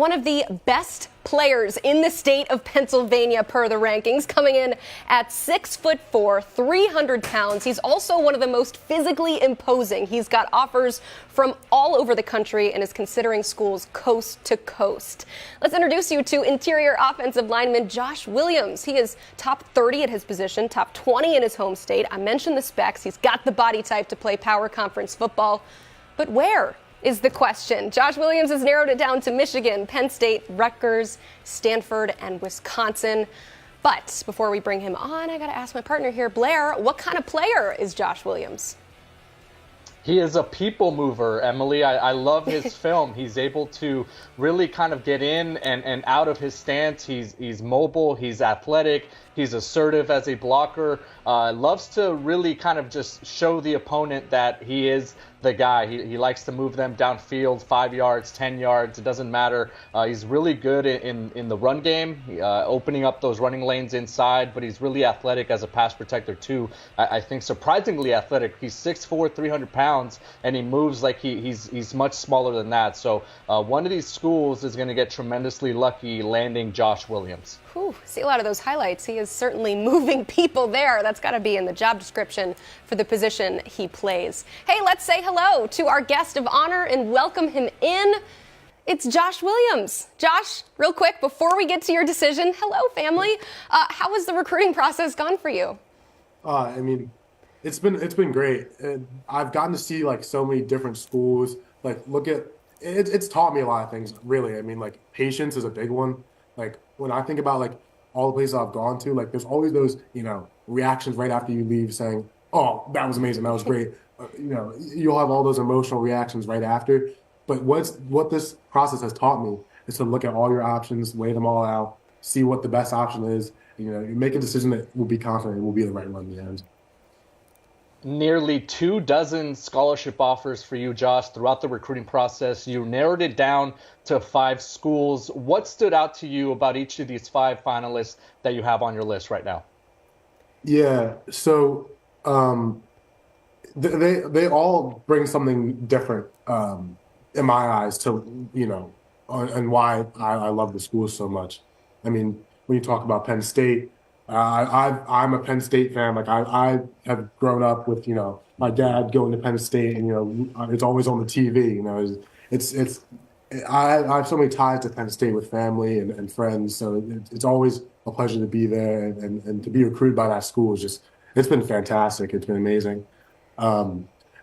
One of the best players in the state of Pennsylvania per the rankings, coming in at 6'4", 300 pounds. He's also one of the most physically imposing. He's got offers from all over the country and is considering schools coast to coast. Let's introduce you to interior offensive lineman Josh Williams. He is top 30 at his position, top 20 in his home state. I mentioned the specs. He's got the body type to play power conference football. But where is the question? Josh Williams has narrowed it down to Michigan, Penn State, Rutgers, Stanford, and Wisconsin. But before we bring him on, I got to ask my partner here, Blair, what kind of player is Josh Williams? He is a people mover, Emily. I love his film. He's able to really kind of get in and out of his stance. He's mobile. He's athletic. He's assertive as a blocker. Loves to really kind of just show the opponent that he is the guy. He likes to move them downfield, 5 yards, 10 yards. It doesn't matter. He's really good in the run game, opening up those running lanes inside, but he's really athletic as a pass protector too. I think surprisingly athletic. He's 6'4", 300 pounds, and he moves like he's much smaller than that. So one of these schools is going to get tremendously lucky landing Josh Williams. Whew, see a lot of those highlights. He is certainly moving people there. That's got to be in the job description for the position he plays. Hey, let's say hello to our guest of honor and welcome him in. It's Josh Williams. Josh, real quick, before we get to your decision, hello, family. How has the recruiting process gone for you? It's been great. I've gotten to see like so many different schools. Like, look at it's taught me a lot of things. Really, I mean, like patience is a big one. Like when I think about like all the places I've gone to, like there's always those reactions right after you leave saying, "Oh, that was amazing, that was great." You'll have all those emotional reactions right after. But what this process has taught me is to look at all your options, weigh them all out, see what the best option is. You make a decision that will be confident it will be the right one in the end. Nearly 24 scholarship offers for you, Josh, throughout the recruiting process. You narrowed it down to 5 schools. What stood out to you about each of these 5 finalists that you have on your list right now? Yeah, so they all bring something different in my eyes to, and why I love the schools so much. I mean, when you talk about Penn State, I'm a Penn State fan. Like I have grown up with my dad going to Penn State, and it's always on the TV. I have so many ties to Penn State with family and friends, so it's always a pleasure to be there and to be recruited by that school is it's been fantastic. It's been amazing.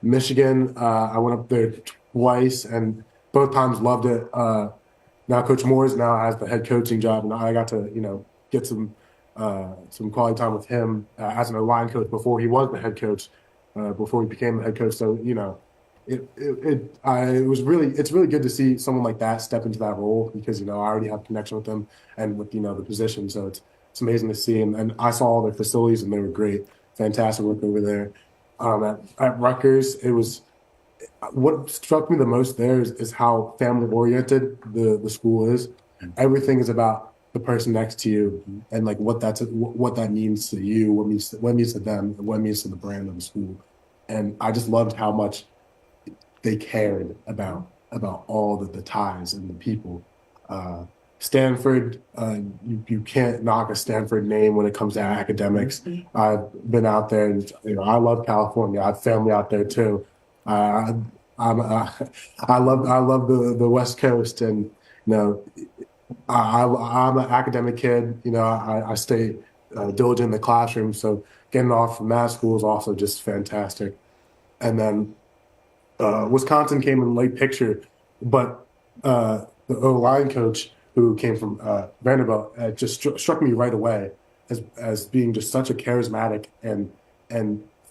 Michigan, I went up there twice and both times loved it. Now Coach Moores now has the head coaching job, and I got to get some quality time with him as an O-line coach before he was the head coach, before he became the head coach. So it's really good to see someone like that step into that role because I already have a connection with them and with the position. So it's amazing to see, and I saw all their facilities and they were great, fantastic work over there. At Rutgers, it was what struck me the most there is how family oriented the school is. Everything is about the person next to you and like what that means to you, what means to them, and what means to the brand of the school. And I just loved how much they cared about all the ties and the people. Stanford, you can't knock a Stanford name when it comes to academics. I've been out there, and I love California. I have family out there too. I love the West Coast, and I'm an academic kid. I stay diligent in the classroom, so getting off from that school is also just fantastic. And then Wisconsin came in late picture, but the O-line coach who came from Vanderbilt just struck me right away as being just such a charismatic and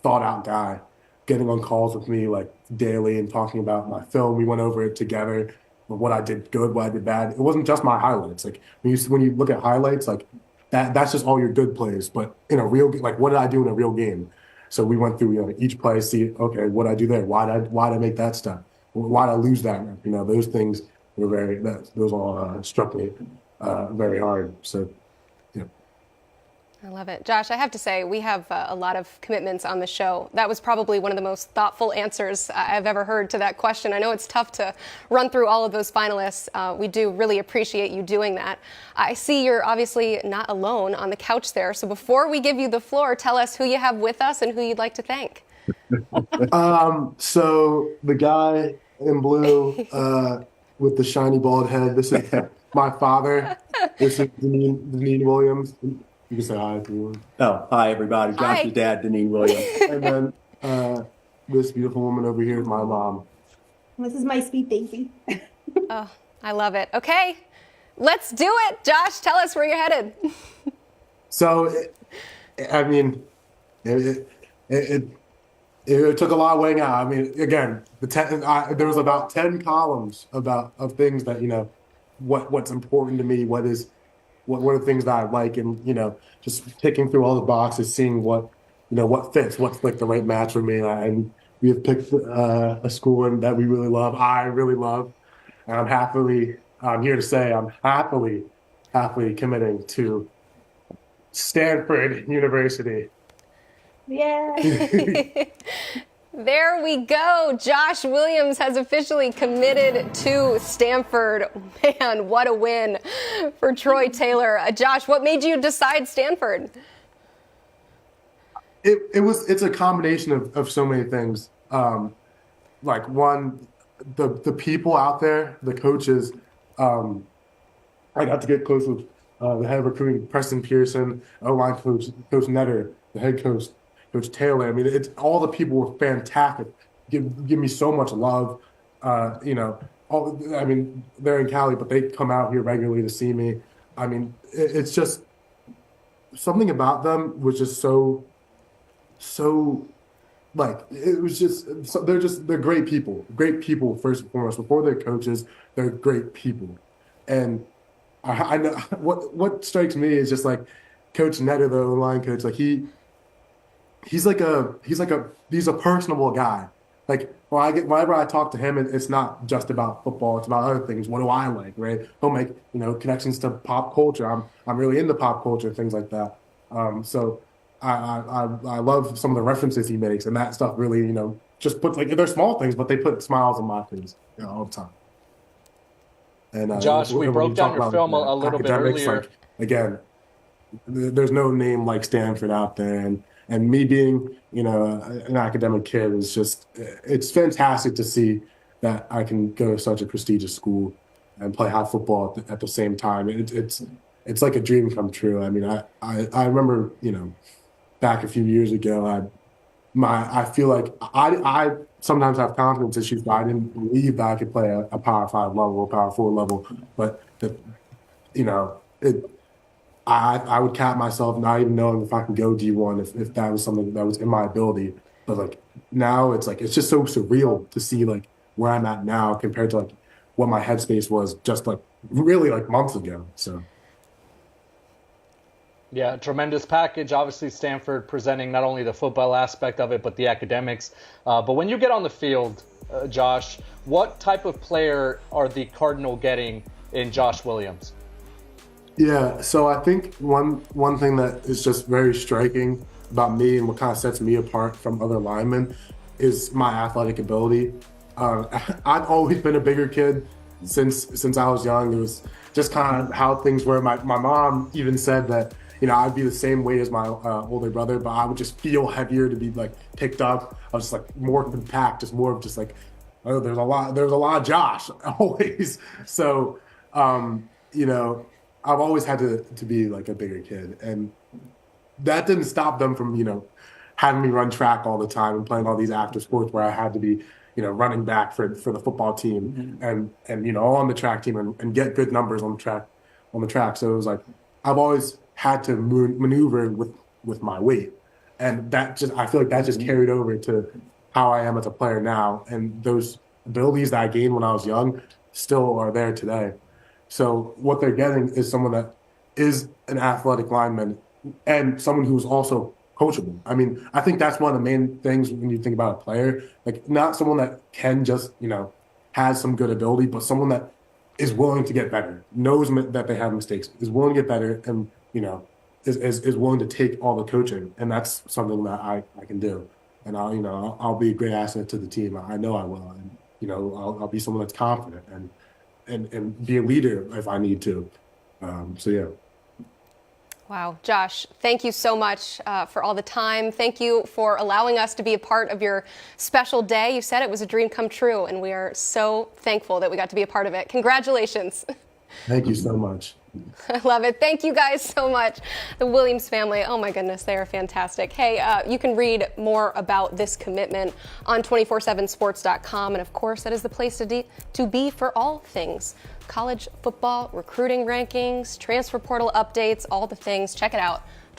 thought out guy, getting on calls with me like daily and talking about my film. We went over it together, what I did good, what I did bad. It wasn't just my highlights. Like when you look at highlights, like that's just all your good plays. But in a real, like what did I do in a real game? So we went through each play, see okay, what did I do there? Why did I make that step? Why did I lose that? Those things were those all struck me very hard. So. I love it. Josh, I have to say, we have a lot of commitments on the show. That was probably one of the most thoughtful answers I've ever heard to that question. I know it's tough to run through all of those finalists. We do really appreciate you doing that. I see you're obviously not alone on the couch there. So before we give you the floor, tell us who you have with us and who you'd like to thank. So the guy in blue with the shiny bald head, this is my father. This is Deneen Williams. You can say hi if you want. Oh, hi, everybody. Hi. Josh's dad, Deneen Williams. And then this beautiful woman over here is my mom. This is my sweet baby. Oh, I love it. Okay, let's do it. Josh, tell us where you're headed. So, it took a lot of weighing out. I mean, again, there was about 10 columns of things that, what's important to me, what are the things that I like, and, just picking through all the boxes, seeing what fits, what's like the right match for me. And we have picked a school that we really love. I really love, and I'm here to say I'm happily committing to Stanford University. Yeah. There we go. Josh Williams has officially committed to Stanford. Man, what a win for Troy Taylor. Josh, what made you decide Stanford? It's a combination of so many things. Like one, the people out there, the coaches. I got to get close with the head of recruiting, Preston Pearson, O-line coach Netter, the head coach, Coach Taylor. I mean, it's all the people were fantastic. Give me so much love. They're in Cali, but they come out here regularly to see me. I mean, it's just something about them was just so like it was just they're great people first and foremost. Before they're coaches, they're great people. And I know what strikes me is just like Coach Netter, the line coach, like he's a personable guy. Like whenever I talk to him, it's not just about football, it's about other things. What do I like, right? He'll make connections to pop culture. I'm really into pop culture, things like that. So I love some of the references he makes, and that stuff really just puts, like, they're small things, but they put smiles on my face all the time. And Josh, we broke down your film a little bit earlier. Like, again, there's no name like Stanford out there, and me being an academic kid is just, it's fantastic to see that I can go to such a prestigious school and play high football at the same time. It's like a dream come true. I mean, I remember back a few years ago, I feel like I sometimes have confidence issues, but I didn't believe that I could play a Power 5 level or Power 4 level. But I would cap myself not even knowing if I can go D1 if that was something that was in my ability. But like now it's just so surreal to see like where I'm at now compared to like what my headspace was just like really like months ago. So. Yeah, tremendous package. Obviously, Stanford presenting not only the football aspect of it, but the academics. But when you get on the field, Josh, what type of player are the Cardinal getting in Josh Williams? Yeah, so I think one thing that is just very striking about me and what kind of sets me apart from other linemen is my athletic ability. I've always been a bigger kid since I was young. It was just kind of how things were. My mom even said that I'd be the same weight as my older brother, but I would just feel heavier to be like picked up. I was just like more compact, just more of just like, oh, there's a lot of Josh always. So, I've always had to be like a bigger kid, and that didn't stop them from having me run track all the time and playing all these active sports where I had to be running back for the football team and on the track team and get good numbers on the track. So it was like I've always had to maneuver with my weight, and I feel like that just carried over to how I am as a player now, and those abilities that I gained when I was young still are there today. So what they're getting is someone that is an athletic lineman and someone who's also coachable. I mean, I think that's one of the main things when you think about a player, like not someone that can just, has some good ability, but someone that is willing to get better, knows that they have mistakes, is willing to get better, and, is willing to take all the coaching, and that's something that I can do. And I'll be a great asset to the team. I know I will, and I'll be someone that's confident and be a leader if I need to. So yeah. Wow, Josh, thank you so much for all the time. Thank you for allowing us to be a part of your special day. You said it was a dream come true, and we are so thankful that we got to be a part of it. Congratulations. Thank you so much. I love it. Thank you guys so much. The Williams family, oh my goodness, they are fantastic. Hey, you can read more about this commitment on 247sports.com. And of course, that is the place to be for all things college football, recruiting rankings, transfer portal updates, all the things. Check it out.